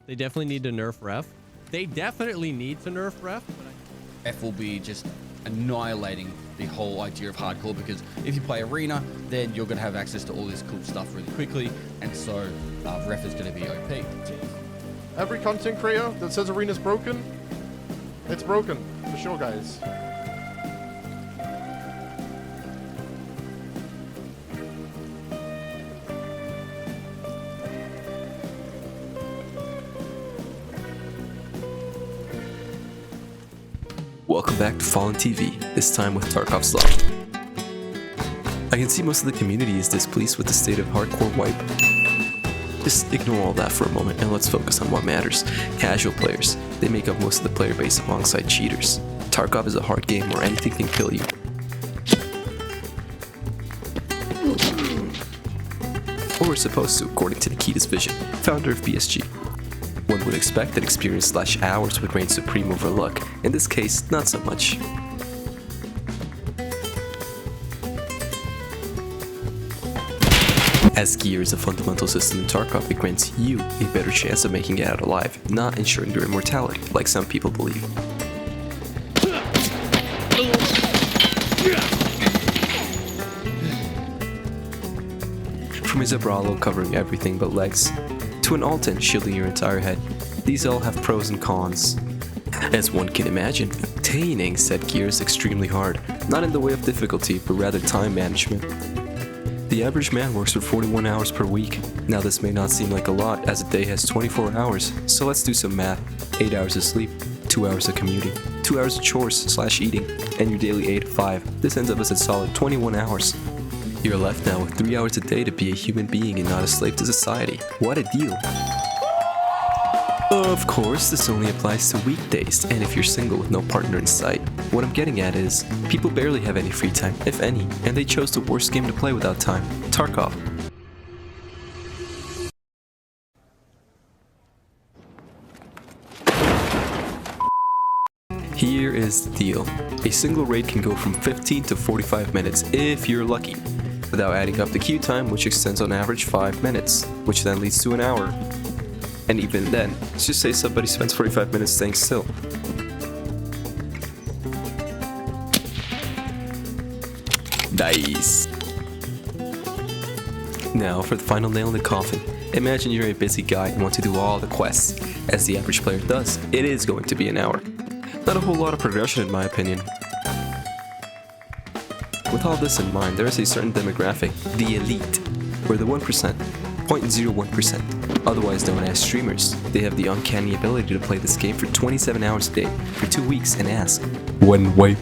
They definitely need to nerf ref. They definitely need to nerf ref. F will be just annihilating the whole idea of hardcore, because if you play arena, then you're going to have access to all this cool stuff really quickly, and so ref is going to be OP. Every content creator that says arena's broken, it's broken, for sure, guys. Welcome back to Fallen TV, this time with Tarkov Slaw. I can see most of the community is displeased with the state of hardcore wipe. Just ignore all that for a moment and let's focus on what matters. Casual players, they make up most of the player base alongside cheaters. Tarkov is a hard game where anything can kill you. Or is supposed to, according to Nikita's Vision, founder of BSG. One would expect that experience/hours would reign supreme over luck. In this case, not so much. As gear is a fundamental system in Tarkov, it grants you a better chance of making it out alive, not ensuring your immortality, like some people believe. From a Zabralo covering everything but legs, to an Alton shielding your entire head, these all have pros and cons. As one can imagine, obtaining said gear is extremely hard, not in the way of difficulty, but rather time management. The average man works for 41 hours per week. Now this may not seem like a lot, as a day has 24 hours, so let's do some math. 8 hours of sleep, 2 hours of commuting, 2 hours of chores/eating, and your daily 8 to 5. This ends up as a solid 21 hours. You're left now with 3 hours a day to be a human being and not a slave to society. What a deal! Of course, this only applies to weekdays, and if you're single with no partner in sight. What I'm getting at is, people barely have any free time, if any, and they chose the worst game to play without time, Tarkov. Here is the deal. A single raid can go from 15 to 45 minutes, if you're lucky, without adding up the queue time, which extends on average 5 minutes, which then leads to an hour. And even then, let's just say somebody spends 45 minutes staying still. Nice. Now for the final nail in the coffin. Imagine you're a busy guy and want to do all the quests, as the average player does. It is going to be an hour. Not a whole lot of progression in my opinion. With all this in mind, there is a certain demographic, the elite, or the 1%, 0.01%, otherwise known as streamers. They have the uncanny ability to play this game for 27 hours a day, for 2 weeks, and ask, "When wipe?"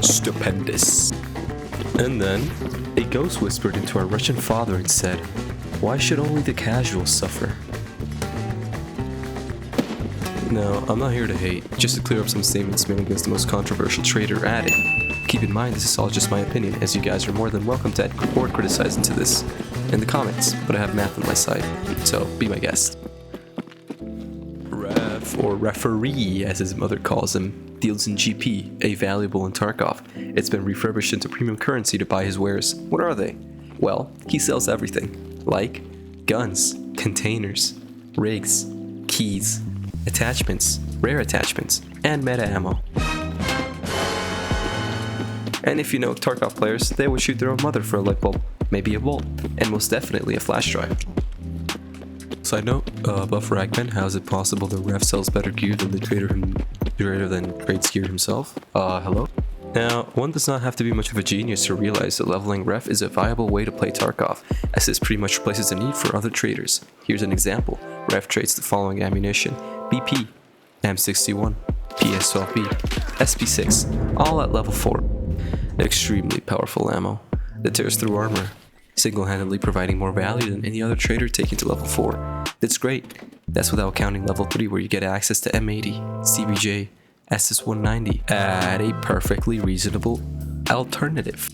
Stupendous. And then, a ghost whispered into our Russian father and said, "Why should only the casuals suffer?" Now, I'm not here to hate, just to clear up some statements made against the most controversial trader at it. Keep in mind this is all just my opinion, as you guys are more than welcome to add or criticize into this in the comments, but I have math on my side, so be my guest. Ref, or referee as his mother calls him, deals in GP, a valuable in Tarkov. It's been refurbished into premium currency to buy his wares. What are they? Well, he sells everything, like guns, containers, rigs, keys, attachments, rare attachments, and meta ammo. And if you know Tarkov players, they would shoot their own mother for a light bulb, maybe a bolt, and most definitely a flash drive. Side note, Buff Ragman, how is it possible the ref sells better gear than the trader trades gear himself? Hello? Now, one does not have to be much of a genius to realize that leveling ref is a viable way to play Tarkov, as this pretty much replaces the need for other traders. Here's an example. Ref trades the following ammunition: BP, M61, PS12B, SP6, all at level 4. Extremely powerful ammo that tears through armor, single-handedly providing more value than any other trader taken to level 4. That's great. That's without counting level 3 where you get access to M80, CBJ, SS190 at a perfectly reasonable alternative.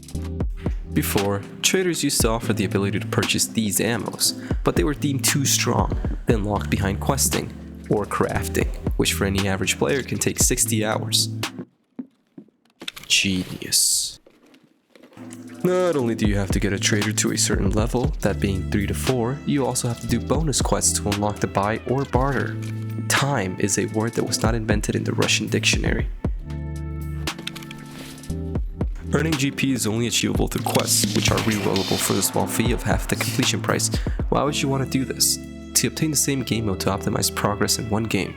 Before, traders used to offer the ability to purchase these ammos, but they were deemed too strong, then locked behind questing or crafting, which for any average player can take 60 hours. Genius. Not only do you have to get a trader to a certain level, that being 3 to 4, you also have to do bonus quests to unlock the buy or barter. Time is a word that was not invented in the Russian dictionary. Earning GP is only achievable through quests, which are rerollable for the small fee of half the completion price. Why would you want to do this? To obtain the same game mode to optimize progress in one game.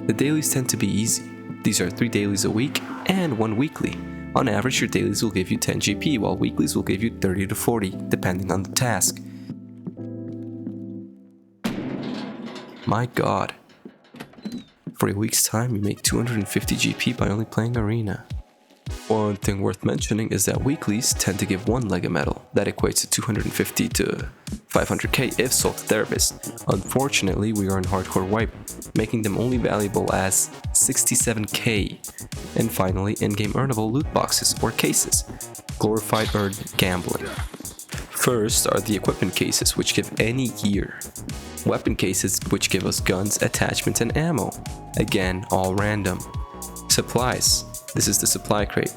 The dailies tend to be easy. These are 3 dailies a week and 1 weekly. On average, your dailies will give you 10 GP, while weeklies will give you 30 to 40, depending on the task. My god. For a week's time, you make 250 GP by only playing Arena. One thing worth mentioning is that weeklies tend to give 1 Lega medal. That equates to 250 to 500k if sold to therapists. Unfortunately, we are in hardcore wipe, making them only valuable as 67k. And finally, in-game earnable loot boxes or cases. Glorified earned gambling. First are the equipment cases, which give any gear. Weapon cases, which give us guns, attachments, and ammo. Again, all random. Supplies. This is the supply crate.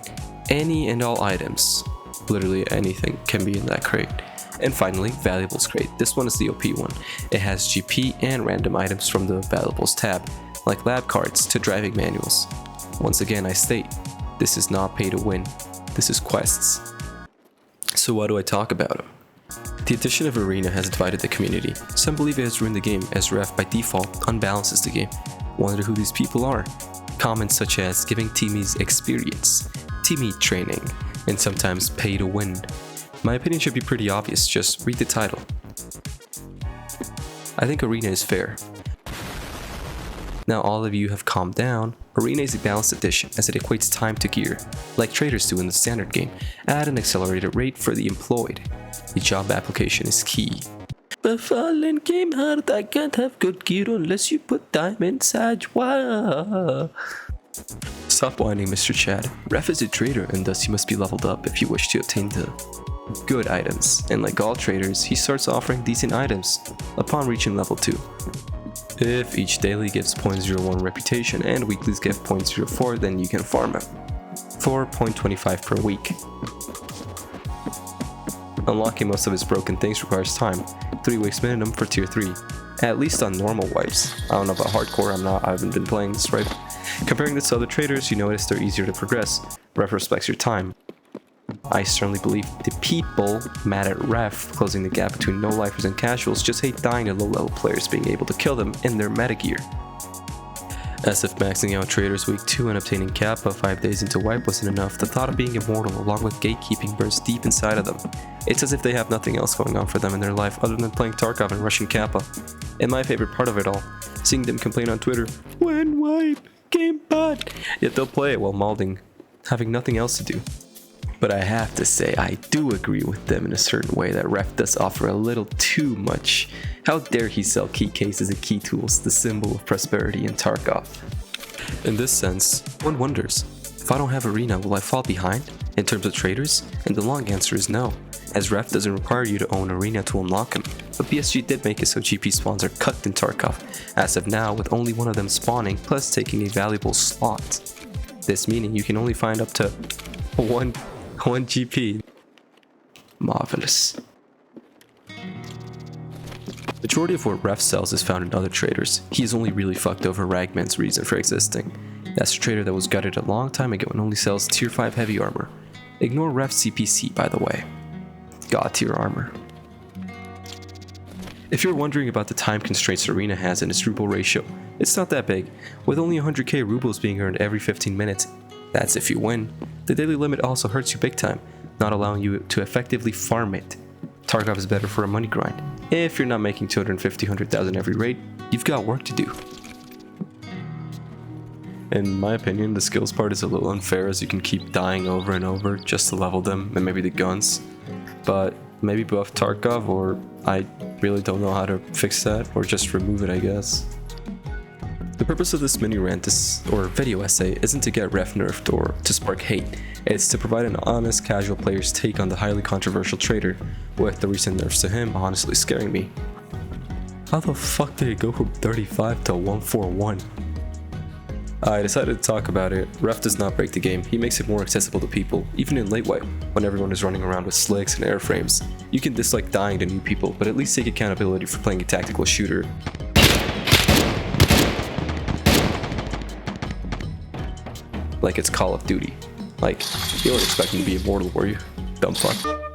Any and all items, literally anything, can be in that crate. And finally, valuables crate. This one is the OP one. It has GP and random items from the valuables tab, like lab cards to driving manuals. Once again, I state, this is not pay to win. This is quests. So why do I talk about them? The addition of Arena has divided the community. Some believe it has ruined the game, as Ref by default unbalances the game. Wonder who these people are? Comments such as giving teamies experience, teammate training, and sometimes pay to win. My opinion should be pretty obvious, just read the title. I think Arena is fair. Now all of you have calmed down. Arena is a balanced addition as it equates time to gear, like traders do in the standard game, at an accelerated rate for the employed. The job application is key. The fallen game hard, I can't have good gear unless you put time inside. Wow. Stop whining, Mr. Chad. Ref is a trader and thus he must be leveled up if you wish to obtain the good items. And like all traders, he starts offering decent items upon reaching level 2. If each daily gives 0.01 reputation and weeklies give 0.04, then you can farm it for 0.25 per week. Unlocking most of his broken things requires time, 3 weeks minimum for tier 3, at least on normal wipes. I don't know about hardcore, I haven't been playing this right. Comparing this to other traders, you notice they're easier to progress. Ref respects your time. I certainly believe the people mad at Ref closing the gap between no-lifers and casuals just hate dying to low-level players being able to kill them in their meta-gear. As if maxing out traders week 2 and obtaining Kappa 5 days into wipe wasn't enough, the thought of being immortal along with gatekeeping burns deep inside of them. It's as if they have nothing else going on for them in their life other than playing Tarkov and rushing Kappa. And my favorite part of it all, seeing them complain on Twitter, "When wipe, game bot," yet they'll play it while malding, having nothing else to do. But I have to say, I do agree with them in a certain way that Ref does offer a little too much. How dare he sell key cases and key tools, the symbol of prosperity in Tarkov? In this sense, one wonders, if I don't have Arena, will I fall behind in terms of traders? And the long answer is no, as Ref doesn't require you to own Arena to unlock him. But BSG did make it so GP spawns are cut in Tarkov, as of now with only one of them spawning plus taking a valuable slot. This meaning you can only find up to 1 GP. Marvelous. Majority of what Ref sells is found in other traders. He is only really fucked over Ragman's reason for existing. That's a trader that was gutted a long time ago and only sells tier 5 heavy armor. Ignore Ref CPC, by the way. God tier armor. If you're wondering about the time constraints Arena has in its ruble ratio, it's not that big, with only 100k rubles being earned every 15 minutes. That's if you win. The daily limit also hurts you big time, not allowing you to effectively farm it. Tarkov is better for a money grind. If you're not making 250, 100,000 every raid, you've got work to do. In my opinion, the skills part is a little unfair as you can keep dying over and over just to level them and maybe the guns. But maybe buff Tarkov, or I really don't know how to fix that, or just remove it, I guess. The purpose of this mini rant or video essay isn't to get Ref nerfed or to spark hate. It's to provide an honest, casual player's take on the highly controversial trader, with the recent nerfs to him honestly scaring me. How the fuck did it go from 35 to 141? I decided to talk about it. Ref does not break the game. He makes it more accessible to people, even in late wipe, when everyone is running around with slicks and airframes. You can dislike dying to new people, but at least take accountability for playing a tactical shooter. Like it's Call of Duty. Like, you weren't expecting to be immortal, were you? Dumb fuck.